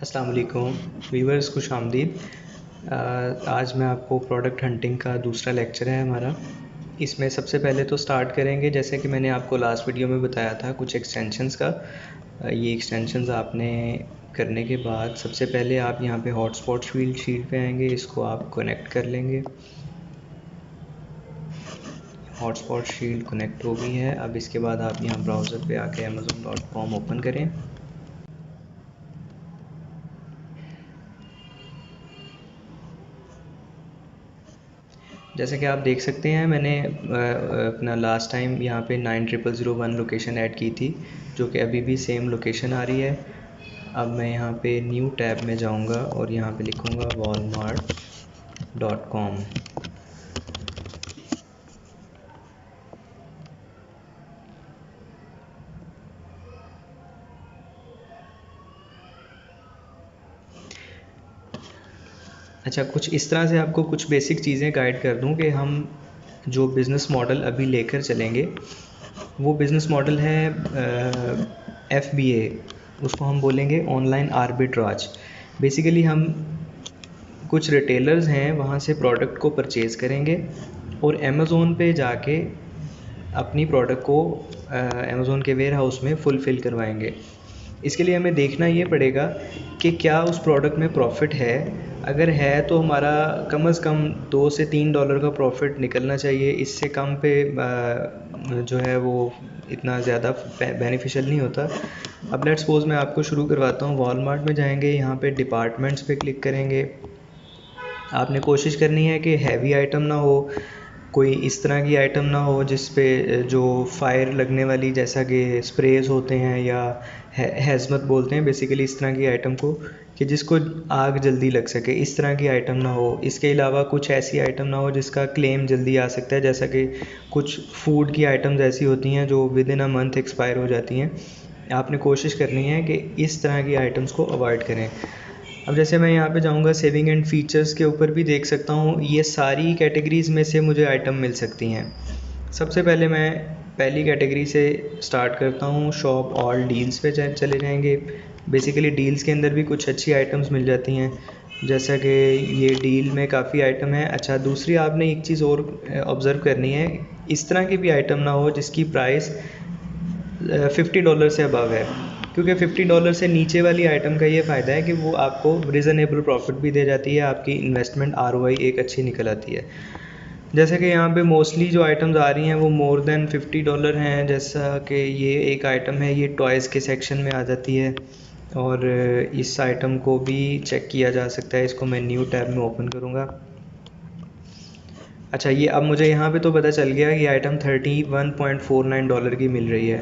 अस्सलाम वालेकुम व्यूअर्स, खुश आमदीद। आज मैं आपको प्रोडक्ट हंटिंग का दूसरा लेक्चर है हमारा। इसमें सबसे पहले तो स्टार्ट करेंगे, जैसे कि मैंने आपको लास्ट वीडियो में बताया था, कुछ एक्सटेंशंस का। ये एक्सटेंशंस आपने करने के बाद सबसे पहले आप यहाँ पे हॉटस्पॉट शीट पे आएंगे, इसको आप कनेक्ट कर लेंगे। हॉटस्पॉट शील्ड कनेक्ट हो गई है। अब इसके बाद आप यहाँ ब्राउज़र पे आके amazon.com ओपन करें। जैसे कि आप देख सकते हैं, मैंने अपना लास्ट टाइम यहाँ पे 9001 लोकेशन ऐड की थी, जो कि अभी भी सेम लोकेशन आ रही है। अब मैं यहाँ पे न्यू टैब में जाऊँगा और यहाँ पे लिखूँगा walmart.com। अच्छा, कुछ इस तरह से आपको कुछ बेसिक चीज़ें गाइड कर दूँ कि हम जो बिज़नेस मॉडल अभी लेकर चलेंगे वो बिज़नेस मॉडल है FBA। उसको हम बोलेंगे ऑनलाइन आर्बिट्राज। बेसिकली हम कुछ रिटेलर्स हैं, वहाँ से प्रोडक्ट को परचेज़ करेंगे और अमेज़ोन पे जाके अपनी प्रोडक्ट को अमेज़ोन के वेयर हाउस में फुलफ़िल करवाएंगे। इसके लिए हमें देखना ये पड़ेगा कि क्या उस प्रोडक्ट में प्रॉफिट है। अगर है तो हमारा कम से कम $2 से $3 का प्रॉफिट निकलना चाहिए। इससे कम पे जो है वो इतना ज़्यादा बेनिफिशियल नहीं होता। अब लेट्स सपोज मैं आपको शुरू करवाता हूँ। वॉलमार्ट में जाएंगे, यहाँ पे डिपार्टमेंट्स पे क्लिक करेंगे। आपने कोशिश करनी है कि हैवी आइटम ना हो, कोई इस तरह की आइटम ना हो जिस पे जो फायर लगने वाली, जैसा कि स्प्रेज होते हैं या हैज़मत बोलते हैं बेसिकली इस तरह की आइटम को, कि जिसको आग जल्दी लग सके, इस तरह की आइटम ना हो। इसके अलावा कुछ ऐसी आइटम ना हो जिसका क्लेम जल्दी आ सकता है, जैसा कि कुछ फूड की आइटम्स ऐसी होती हैं जो with in a month expire हो जाती हैं। आपने कोशिश करनी है कि इस तरह की आइटम्स को अवॉइड करें। अब जैसे मैं यहाँ पे जाऊँगा सेविंग एंड फीचर्स के ऊपर भी देख सकता हूँ, ये सारी कैटेगरीज़ में से मुझे आइटम मिल सकती हैं। सबसे पहले मैं पहली कैटेगरी से स्टार्ट करता हूँ। शॉप ऑल डील्स पे चले जाएंगे। बेसिकली डील्स के अंदर भी कुछ अच्छी आइटम्स मिल जाती हैं, जैसा कि ये डील में काफ़ी आइटम है। अच्छा, दूसरी आपने एक चीज़ और ऑब्ज़र्व करनी है, इस तरह की भी आइटम ना हो जिसकी प्राइस $50 से अबव है, क्योंकि $50 से नीचे वाली आइटम का ये फ़ायदा है कि वो आपको रिजनेबल प्रॉफिट भी दे जाती है, आपकी इन्वेस्टमेंट ROI एक अच्छी निकल आती है। जैसे कि यहाँ पे मोस्टली जो आइटम्स आ रही हैं वो मोर देन $50 हैं। जैसा कि ये एक आइटम है, ये टॉयज़ के सेक्शन में आ जाती है और इस आइटम को भी चेक किया जा सकता है। इसको मैं न्यू टैब में ओपन करूँगा। अच्छा, ये अब मुझे यहाँ पे तो पता चल गया कि आइटम $31.49 की मिल रही है।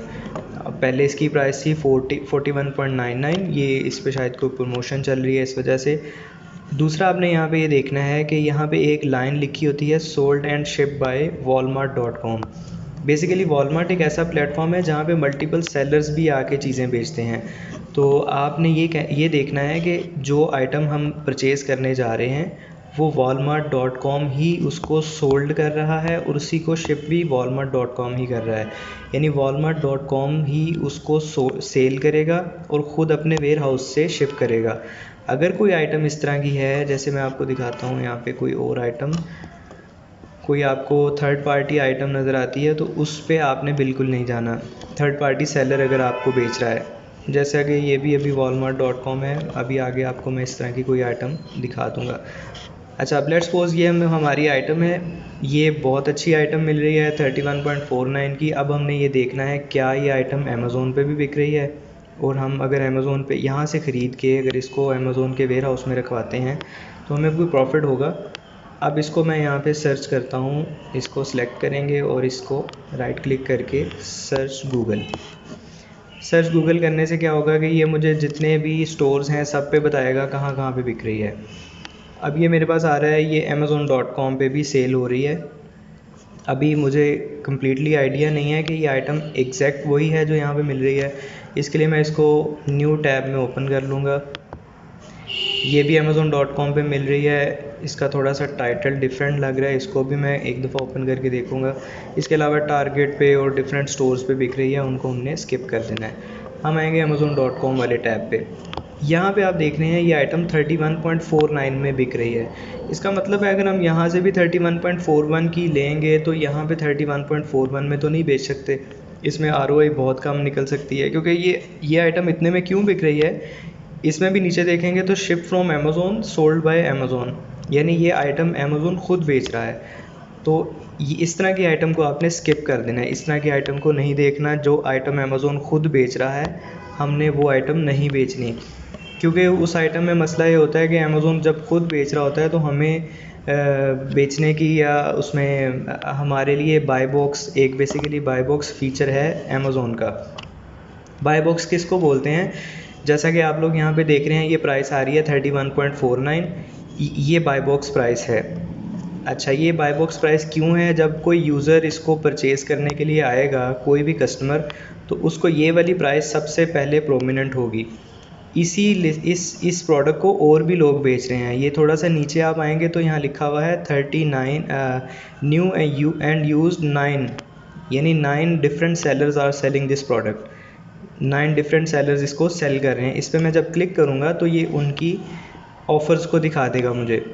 अब पहले इसकी प्राइस थी 41.99। ये इस पे शायद कोई प्रमोशन चल रही है, इस वजह से। दूसरा आपने यहाँ पे ये देखना है कि यहाँ पे एक लाइन लिखी होती है sold and ship by walmart.com। Basically Walmart एक ऐसा प्लेटफॉर्म है जहाँ पे मल्टीपल सेलर्स भी आके चीज़ें बेचते हैं। तो आपने ये देखना है कि जो आइटम हम परचेज़ करने जा रहे हैं वो walmart.com ही उसको सोल्ड कर रहा है और उसी को शिप भी walmart.com ही कर रहा है। यानी walmart.com ही उसको सेल करेगा और ख़ुद अपने वेयर हाउस से शिप करेगा। अगर कोई आइटम इस तरह की है, जैसे मैं आपको दिखाता हूँ यहाँ पे कोई और आइटम, कोई आपको थर्ड पार्टी आइटम नज़र आती है तो उस पे आपने बिल्कुल नहीं जाना। थर्ड पार्टी सेलर अगर आपको बेच रहा है, जैसा कि ये भी अभी walmart.com है, अभी आगे आपको मैं इस तरह की कोई आइटम दिखा दूँगा। अच्छा, अब लेट्स सपोज ये हमारी आइटम है, ये बहुत अच्छी आइटम मिल रही है 31.49 की। अब हमने ये देखना है क्या ये आइटम अमेज़ोन पे भी बिक रही है, और हम अगर अमेज़ोन पे यहाँ से ख़रीद के अगर इसको अमेज़ोन के वेयर हाउस में रखवाते हैं तो हमें कोई प्रॉफिट होगा। अब इसको मैं यहाँ पे सर्च करता हूँ, इसको सिलेक्ट करेंगे और इसको राइट क्लिक करके सर्च गूगल करने से क्या होगा कि ये मुझे जितने भी स्टोर्स हैं सब पे बताएगा कहाँ कहाँ पे बिक रही है। अब ये मेरे पास आ रहा है, ये amazon.com पे भी सेल हो रही है। अभी मुझे कम्प्लीटली आइडिया नहीं है कि ये आइटम एग्जैक्ट वही है जो यहाँ पे मिल रही है। इसके लिए मैं इसको न्यू टैब में ओपन कर लूँगा। ये भी amazon.com पे मिल रही है। इसका थोड़ा सा टाइटल डिफरेंट लग रहा है, इसको भी मैं एक दफ़ा ओपन करके देखूँगा। इसके अलावा टारगेट पे और डिफरेंट स्टोर्स पे बिक रही है, उनको हमने स्किप कर देना है। हम आएंगे amazon.com वाले टैब पे। यहाँ पे आप देख रहे हैं ये आइटम 31.49 में बिक रही है। इसका मतलब है अगर हम यहाँ से भी 31.41 की लेंगे तो यहाँ पे 31.41 में तो नहीं बेच सकते। इसमें ROI बहुत कम निकल सकती है, क्योंकि ये आइटम इतने में क्यों बिक रही है। इसमें भी नीचे देखेंगे तो ship from Amazon sold by Amazon, यानी ये आइटम अमेज़ोन खुद बेच रहा है। तो इस तरह की आइटम को आपने स्किप कर देना है, इस तरह की आइटम को नहीं देखना। जो आइटम अमेज़ोन खुद बेच रहा है हमने वो आइटम नहीं बेचनी, क्योंकि उस आइटम में मसला ये होता है कि अमेज़ोन जब खुद बेच रहा होता है तो हमें बेचने की या उसमें हमारे लिए बाय बॉक्स, एक बेसिकली बाय बॉक्स फ़ीचर है अमेज़ोन का। बाय बॉक्स किसको बोलते हैं, जैसा कि आप लोग यहाँ पे देख रहे हैं ये प्राइस आ रही है 31.49, ये बाय बॉक्स प्राइस है। अच्छा, ये बाय बॉक्स प्राइस क्यों है, जब कोई यूज़र इसको परचेज़ करने के लिए आएगा, कोई भी कस्टमर, तो उसको ये वाली प्राइस सबसे पहले प्रोमिनेंट होगी। इस प्रोडक्ट को और भी लोग बेच रहे हैं। ये थोड़ा सा नीचे आप आएंगे तो यहाँ लिखा हुआ है 39 न्यू एंड यूज्ड 9, यानी 9 different sellers are selling this product. 9 different sellers इसको सेल कर रहे हैं। इस पर मैं जब क्लिक करूँगा तो ये उनकी ऑफ़र्स को दिखा देगा मुझे।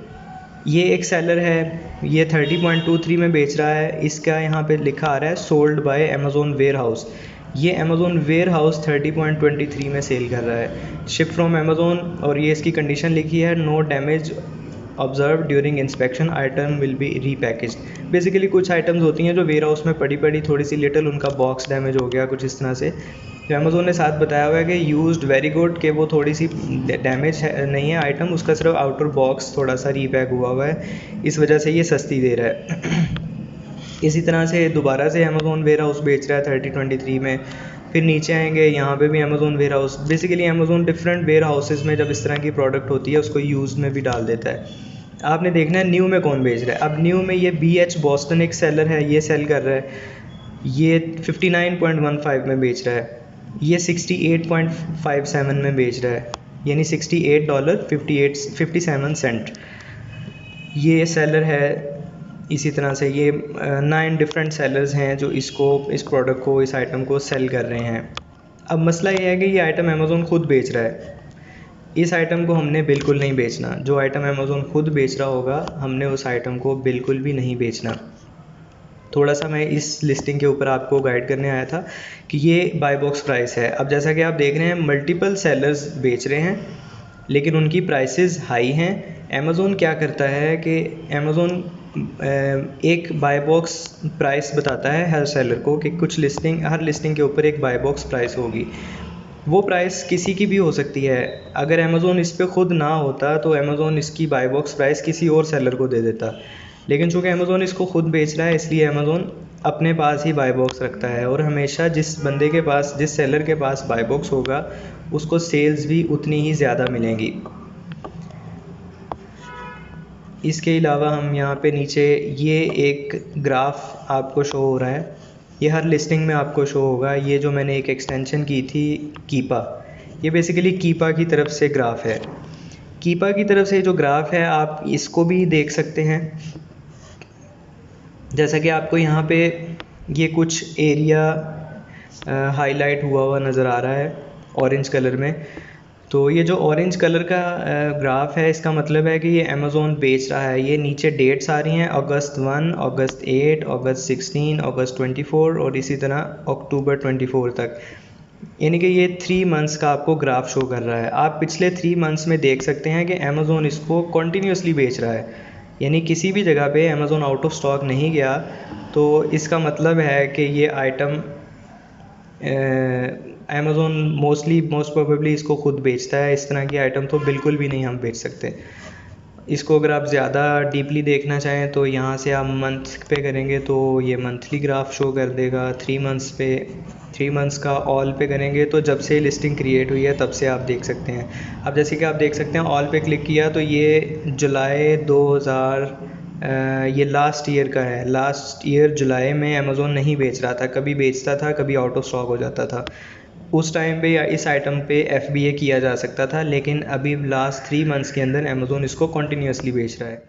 ये एक सेलर है, ये 30.23 में बेच रहा है। इसका यहाँ पे लिखा आ रहा है sold by Amazon warehouse. ये अमेज़ोन वेयर हाउस 30.23 में सेल कर रहा है, शिप फ्रॉम अमेज़ोन। और ये इसकी कंडीशन लिखी है no damage observe during inspection, item will be repackaged. Basically कुछ आइटम्स होती हैं जो वेयर हाउस में पड़ी थोड़ी सी लिटिल उनका बॉक्स डैमेज हो गया, कुछ इस तरह से। तो अमेज़ोन ने साथ बताया हुआ है कि यूज्ड वेरी गुड, कि वो थोड़ी सी डैमेज नहीं है आइटम, उसका सिर्फ आउटर बॉक्स थोड़ा सा रीपैक हुआ है, इस वजह से ये सस्ती दे रहा है। इसी तरह से दोबारा से अमेज़ोन वेयर हाउस बेच रहा है 30.23 में। फिर नीचे आएंगे, यहाँ पे भी Amazon warehouse. Basically Amazon different warehouses में जब इस तरह की प्रोडक्ट होती है उसको यूज़ में भी डाल देता है। आपने देखना है न्यू में कौन बेच रहा है। अब न्यू में ये BH बॉस्टन एक सेलर है, ये सेल कर रहा है, ये 59.15 में बेच रहा है। ये 68.57 में बेच रहा है, यानी $68.57। ये सेलर है। इसी तरह से ये 9 डिफरेंट सेलर्स हैं जो इस प्रोडक्ट को, इस आइटम को सेल कर रहे हैं। अब मसला ये है कि ये आइटम अमेज़ोन खुद बेच रहा है, इस आइटम को हमने बिल्कुल नहीं बेचना। जो आइटम अमेज़ोन खुद बेच रहा होगा हमने उस आइटम को बिल्कुल भी नहीं बेचना। थोड़ा सा मैं इस लिस्टिंग के ऊपर आपको गाइड करने आया था कि ये बाय बॉक्स प्राइस है। अब जैसा कि आप देख रहे हैं मल्टीपल सेलर्स बेच रहे हैं लेकिन उनकी प्राइसेस हाई हैं। अमेज़ोन क्या करता है कि अमेज़ोन एक बाय बॉक्स प्राइस बताता है हर सेलर को कि हर लिस्टिंग के ऊपर एक बाय बॉक्स प्राइस होगी। वो प्राइस किसी की भी हो सकती है। अगर अमेज़ोन इस पे खुद ना होता तो अमेज़ोन इसकी बाय बॉक्स प्राइस किसी और सेलर को दे देता, लेकिन चूँकि अमेज़ोन इसको खुद बेच रहा है इसलिए अमेज़ोन अपने पास ही बाय बॉक्स रखता है। और हमेशा जिस सेलर के पास बाय बॉक्स होगा उसको सेल्स भी उतनी ही ज़्यादा मिलेंगी। इसके अलावा हम यहाँ पे नीचे ये एक ग्राफ आपको शो हो रहा है, ये हर लिस्टिंग में आपको शो होगा। ये जो मैंने एक एक्सटेंशन की थी कीपा, ये बेसिकली कीपा की तरफ से ग्राफ है। कीपा की तरफ से जो ग्राफ है आप इसको भी देख सकते हैं। जैसा कि आपको यहाँ पे ये कुछ एरिया हाईलाइट हुआ नज़र आ रहा है ऑरेंज कलर में। तो ये जो ऑरेंज कलर का ग्राफ है इसका मतलब है कि ये अमेज़ोन बेच रहा है। ये नीचे डेट्स आ रही हैं अगस्त 1, अगस्त 8, अगस्त 16, अगस्त 24 और इसी तरह अक्टूबर 24 तक, यानी कि ये 3 मंथ्स का आपको ग्राफ शो कर रहा है। आप पिछले 3 मंथ्स में देख सकते हैं कि अमेज़ोन इसको कॉन्टीन्यूसली बेच रहा है, यानी किसी भी जगह पे अमेज़ोन आउट ऑफ स्टॉक नहीं गया। तो इसका मतलब है कि ये आइटम अमेज़ोन मोस्ट प्रोबेबली इसको खुद बेचता है। इस तरह की आइटम तो बिल्कुल भी नहीं हम बेच सकते। इसको अगर आप ज़्यादा डीपली देखना चाहें तो यहाँ से आप मंथ पे करेंगे तो ये मंथली ग्राफ शो कर देगा। 3 मंथ्स का ऑल पे करेंगे तो जब से लिस्टिंग क्रिएट हुई है तब से आप देख सकते हैं। अब जैसे कि आप देख सकते हैं ऑल पे क्लिक किया तो ये जुलाई 2000 ये लास्ट ईयर का है। लास्ट ईयर जुलाई में अमेज़ोन नहीं बेच रहा था, कभी बेचता था कभी आउट ऑफ स्टॉक हो जाता था। उस टाइम पे या इस आइटम पे FBA किया जा सकता था, लेकिन अभी लास्ट 3 मंथ्स के अंदर अमेज़ोन इसको कॉन्टीन्यूसली बेच रहा है।